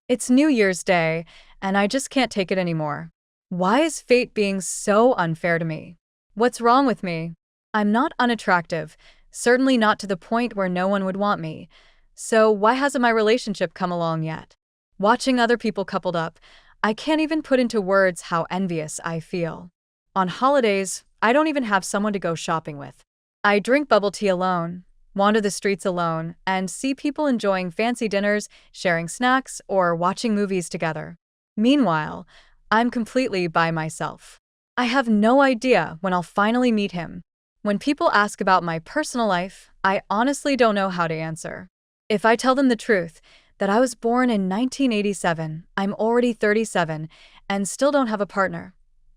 It's New Year's Day, and I just can't take it anymore. Why is fate being so unfair to me? What's wrong with me? I'm not unattractive, certainly not to the point where no one would want me. So why hasn't my relationship come along yet? Watching other people coupled up, I can't even put into words how envious I feel. On holidays, I don't even have someone to go shopping with. I drink bubble tea alone, wander the streets alone, and see people enjoying fancy dinners, sharing snacks, or watching movies together. Meanwhile, I'm completely by myself. I have no idea when I'll finally meet him. When people ask about my personal life, I honestly don't know how to answer. If I tell them the truth, that I was born in 1987, I'm already 37, and still don't have a partner,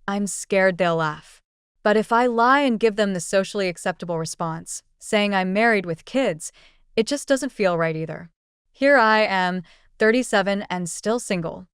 I'm scared they'll laugh. But if I lie and give them the socially acceptable response, saying I'm married with kids, it just doesn't feel right either. Here I am, 37 and still single.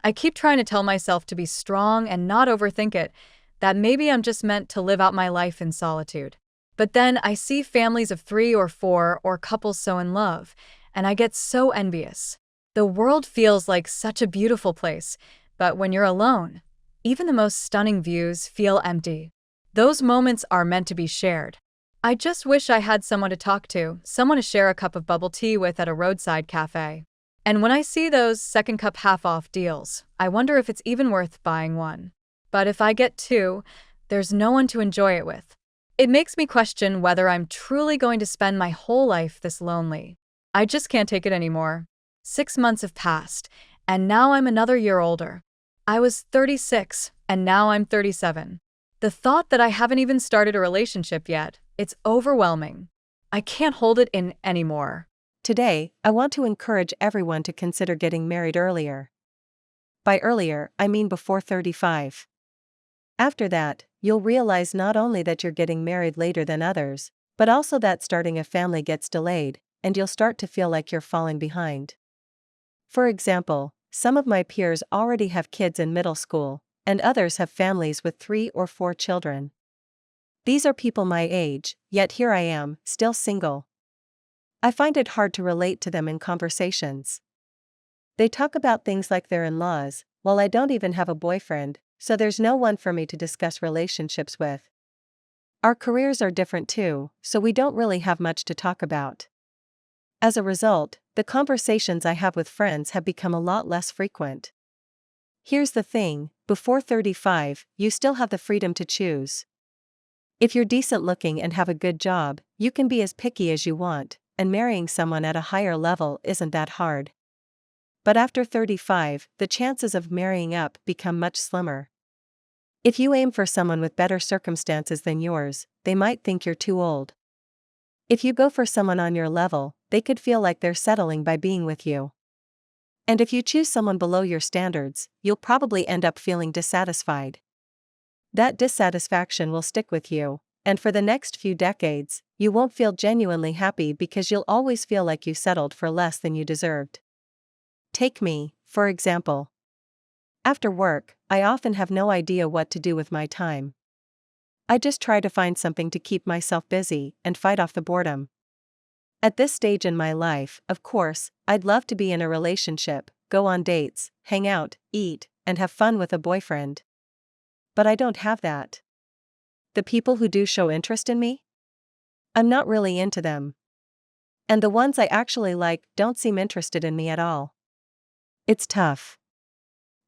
I keep trying to tell myself to be strong and not overthink it, that maybe I'm just meant to live out my life in solitude. But then I see families of 3 or 4 or couples so in love, and I get so envious. The world feels like such a beautiful place, but when you're alone, even the most stunning views feel empty. Those moments are meant to be shared. I just wish I had someone to talk to, someone to share a cup of bubble tea with at a roadside cafe. And when I see those second cup half-off deals, I wonder if it's even worth buying one. But if I get 2, there's no one to enjoy it with. It makes me question whether I'm truly going to spend my whole life this lonely. I just can't take it anymore. 6 months have passed, and now I'm another year older. I was 36, and now I'm 37. The thought that I haven't even started a relationship yet, it's overwhelming. I can't hold it in anymore. Today, I want to encourage everyone to consider getting married earlier. By earlier, I mean before 35. After that, you'll realize not only that you're getting married later than others, but also that starting a family gets delayed, and you'll start to feel like you're falling behind. For example, some of my peers already have kids in middle school, and others have families with 3 or 4 children. These are people my age, yet here I am, still single. I find it hard to relate to them in conversations. They talk about things like their in-laws, while I don't even have a boyfriend, so there's no one for me to discuss relationships with. Our careers are different too, so we don't really have much to talk about. As a result, the conversations I have with friends have become a lot less frequent. Here's the thing, before 35, you still have the freedom to choose. If you're decent looking and have a good job, you can be as picky as you want, and marrying someone at a higher level isn't that hard. But after 35, the chances of marrying up become much slimmer. If you aim for someone with better circumstances than yours, they might think you're too old. If you go for someone on your level, they could feel like they're settling by being with you. And if you choose someone below your standards, you'll probably end up feeling dissatisfied. That dissatisfaction will stick with you, and for the next few decades, you won't feel genuinely happy because you'll always feel like you settled for less than you deserved. Take me, for example. After work, I often have no idea what to do with my time. I just try to find something to keep myself busy and fight off the boredom. At this stage in my life, of course, I'd love to be in a relationship, go on dates, hang out, eat, and have fun with a boyfriend. But I don't have that. The people who do show interest in me? I'm not really into them. And the ones I actually like don't seem interested in me at all. It's tough.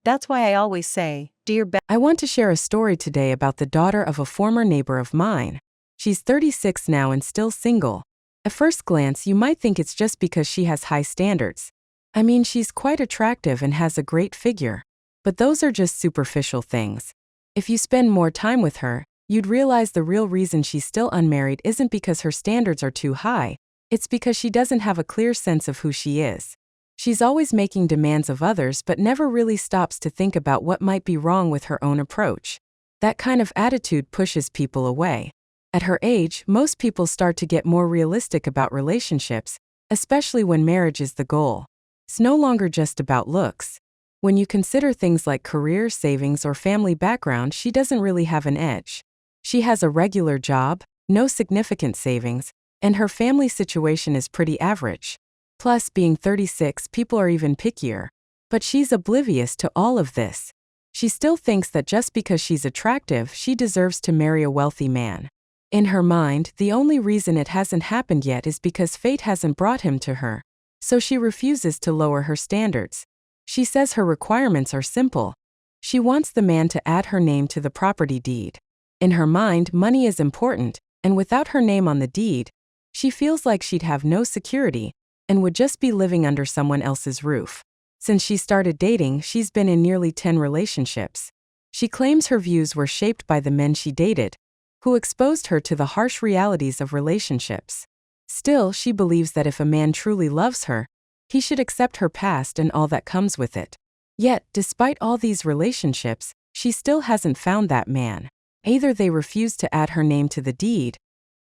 That's why I always say, do your best. I want to share a story today about the daughter of a former neighbor of mine. She's 36 now and still single. At first glance, you might think it's just because she has high standards. I mean, she's quite attractive and has a great figure. But those are just superficial things. If you spend more time with her, you'd realize the real reason she's still unmarried isn't because her standards are too high, it's because she doesn't have a clear sense of who she is. She's always making demands of others but never really stops to think about what might be wrong with her own approach. That kind of attitude pushes people away. At her age, most people start to get more realistic about relationships, especially when marriage is the goal. It's no longer just about looks. When you consider things like career, savings, or family background, she doesn't really have an edge. She has a regular job, no significant savings, and her family situation is pretty average. Plus, being 36, people are even pickier. But she's oblivious to all of this. She still thinks that just because she's attractive, she deserves to marry a wealthy man. In her mind, the only reason it hasn't happened yet is because fate hasn't brought him to her. So she refuses to lower her standards. She says her requirements are simple. She wants the man to add her name to the property deed. In her mind, money is important, and without her name on the deed, she feels like she'd have no security and would just be living under someone else's roof. Since she started dating, she's been in nearly 10 relationships. She claims her views were shaped by the men she dated, who exposed her to the harsh realities of relationships. Still, she believes that if a man truly loves her, he should accept her past and all that comes with it. Yet, despite all these relationships, she still hasn't found that man. Either they refused to add her name to the deed,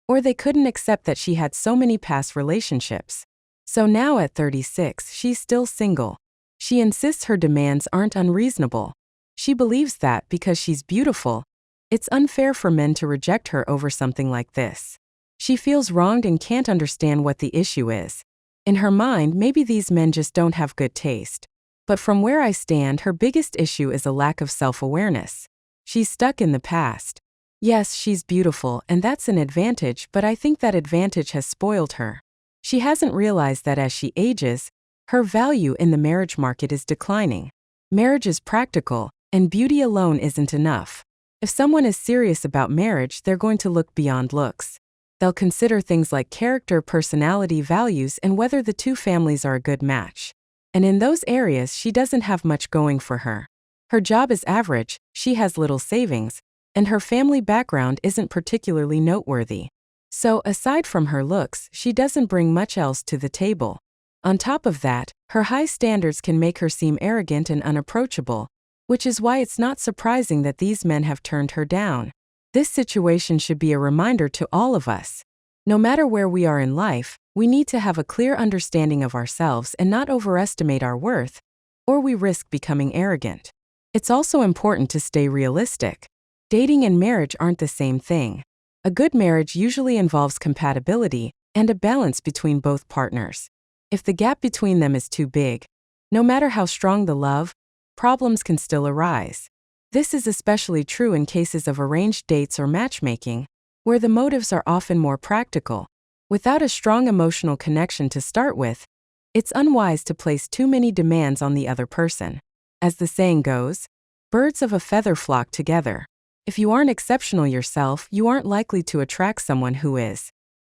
or they couldn't accept that she had so many past relationships. So now at 36, she's still single. She insists her demands aren't unreasonable. She believes that because she's beautiful, it's unfair for men to reject her over something like this. She feels wronged and can't understand what the issue is. In her mind, maybe these men just don't have good taste. But from where I stand, her biggest issue is a lack of self-awareness. She's stuck in the past. Yes, she's beautiful, and that's an advantage, but I think that advantage has spoiled her. She hasn't realized that as she ages, her value in the marriage market is declining. Marriage is practical, and beauty alone isn't enough. If someone is serious about marriage, they're going to look beyond looks. They'll consider things like character, personality, values, and whether the two families are a good match. And in those areas, she doesn't have much going for her. Her job is average, she has little savings, and her family background isn't particularly noteworthy. So, aside from her looks, she doesn't bring much else to the table. On top of that, her high standards can make her seem arrogant and unapproachable, which is why it's not surprising that these men have turned her down. This situation should be a reminder to all of us. No matter where we are in life, we need to have a clear understanding of ourselves and not overestimate our worth, or we risk becoming arrogant. It's also important to stay realistic. Dating and marriage aren't the same thing. A good marriage usually involves compatibility and a balance between both partners. If the gap between them is too big, no matter how strong the love, problems can still arise. This is especially true in cases of arranged dates or matchmaking, where the motives are often more practical. Without a strong emotional connection to start with, it's unwise to place too many demands on the other person. As the saying goes, birds of a feather flock together. If you aren't exceptional yourself, you aren't likely to attract someone who is.